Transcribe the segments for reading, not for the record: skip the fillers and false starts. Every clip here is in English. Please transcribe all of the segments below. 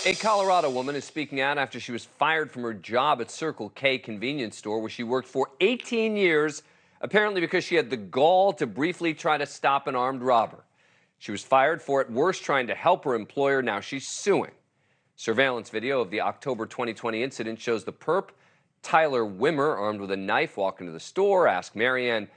A Colorado woman is speaking out after she was fired from her job at Circle K convenience store where she worked for 18 years, apparently because she had the gall to briefly try to stop an armed robber. She was fired for, at worst, trying to help her employer. Now she's suing. Surveillance video of the October 2020 incident shows the perp, Tyler Wimmer, armed with a knife, walk into the store, ask Mary Ann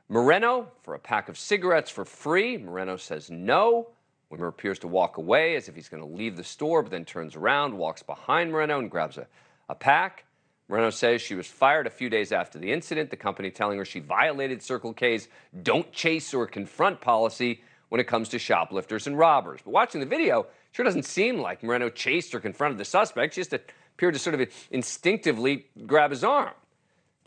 Moreno for a pack of cigarettes for free. Moreno says no. Wimmer appears to walk away as if he's going to leave the store, but then turns around, walks behind Moreno, and grabs a pack. Moreno says she was fired a few days after the incident, the company telling her she violated Circle K's don't chase or confront policy when it comes to shoplifters and robbers. But watching the video, it sure doesn't seem like Moreno chased or confronted the suspect. She just appeared to sort of instinctively grab his arm.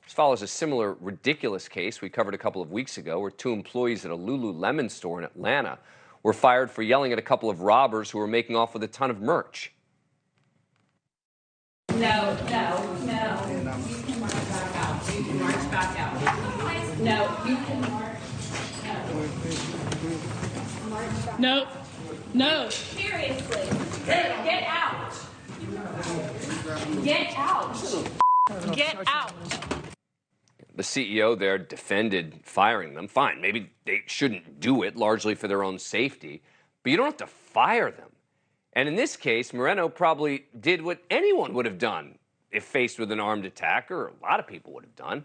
This follows a similar ridiculous case we covered a couple of weeks ago where two employees at a Lululemon store in Atlanta were fired for yelling at a couple of robbers who were making off with a ton of merch. No. You can march back out. You can march back out. No, you can march. No. No. Seriously. Get out. Get out. Get out. The CEO there defended firing them. Fine, maybe they shouldn't do it, largely for their own safety, but you don't have to fire them. And in this case, Moreno probably did what anyone would have done if faced with an armed attacker, or a lot of people would have done.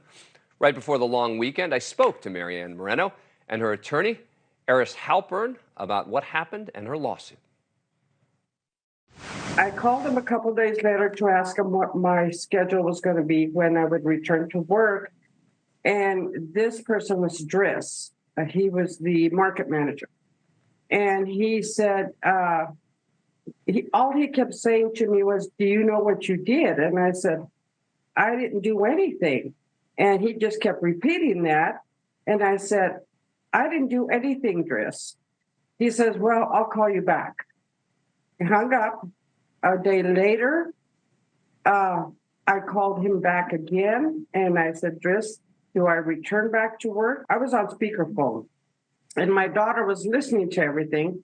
Right before the long weekend, I spoke to Mary Ann Moreno and her attorney, Iris Halpern, about what happened and her lawsuit. I called him a couple days later to ask him what my schedule was going to be when I would return to work. And this person was Driss. He was the market manager. And he said, all he kept saying to me was, do you know what you did? And I said, I didn't do anything. And he just kept repeating that. And I said, I didn't do anything, Driss. He says, well, I'll call you back. He hung up. A day later, I called him back again. And I said, Driss, do I return back to work? I was on speakerphone. And my daughter was listening to everything.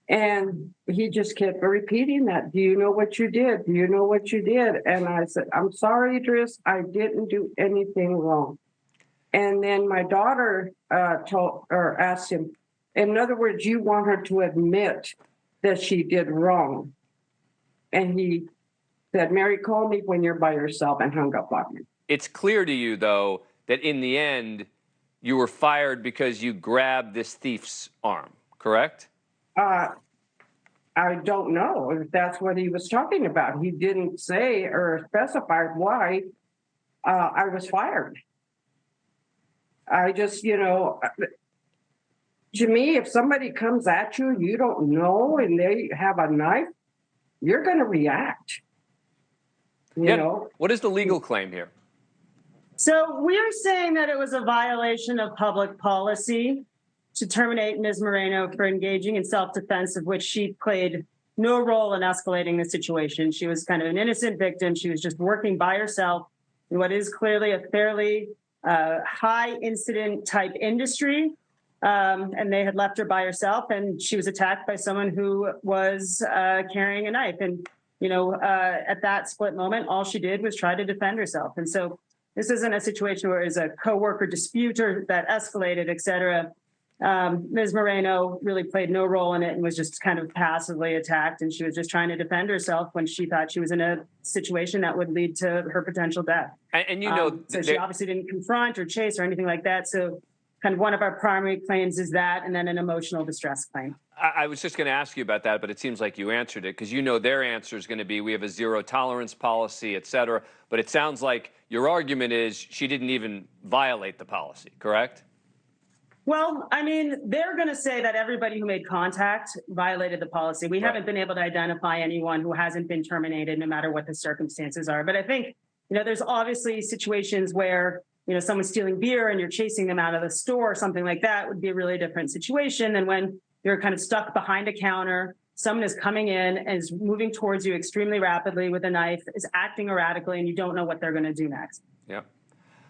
And he just kept repeating that. Do you know what you did? Do you know what you did? And I said, I'm sorry, Driss, I didn't do anything wrong. And then my daughter asked him, in other words, you want her to admit that she did wrong. And he said, Mary, call me when you're by yourself, and hung up on me. It's clear to you, though, that in the end, you were fired because you grabbed this thief's arm, correct? I don't know if that's what he was talking about. He didn't say or specify why I was fired. I just, to me, if somebody comes at you, you don't know, and they have a knife, you're going to react. You know? What is the legal claim here? So we're saying that it was a violation of public policy to terminate Ms. Moreno for engaging in self-defense, of which she played no role in escalating the situation. She was kind of an innocent victim. She was just working by herself in what is clearly a fairly high incident type industry. And they had left her by herself, and she was attacked by someone who was carrying a knife. And, at that split moment, all she did was try to defend herself. And so this isn't a situation where it was a coworker dispute or that escalated, et cetera. Ms. Moreno really played no role in it and was just kind of passively attacked. And she was just trying to defend herself when she thought she was in a situation that would lead to her potential death. And so she obviously didn't confront or chase or anything like that. So kind of one of our primary claims is that, and then an emotional distress claim. I was just going to ask you about that, but it seems like you answered it, because their answer is going to be, we have a zero tolerance policy, et cetera. But it sounds like your argument is she didn't even violate the policy, correct? Well, I mean, they're going to say that everybody who made contact violated the policy. We haven't been able to identify anyone who hasn't been terminated, no matter what the circumstances are. But I think, there's obviously situations where, someone's stealing beer and you're chasing them out of the store or something like that would be a really different situation than when you're kind of stuck behind a counter. Someone is coming in and is moving towards you extremely rapidly with a knife, is acting erratically, and you don't know what they're going to do next. Yeah.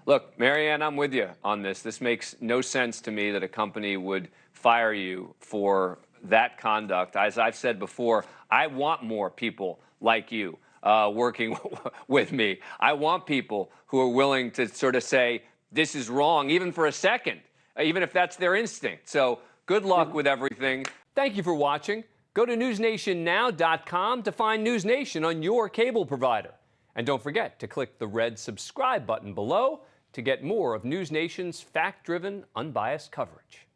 Look, Mary Ann, I'm with you on this. This makes no sense to me that a company would fire you for that conduct. As I've said before, I want more people like you working with me. I want people who are willing to sort of say, this is wrong, even for a second, even if that's their instinct. So good luck with everything. Thank you for watching. Go to newsnationnow.com to find NewsNation on your cable provider. And don't forget to click the red subscribe button below to get more of NewsNation's fact-driven, unbiased coverage.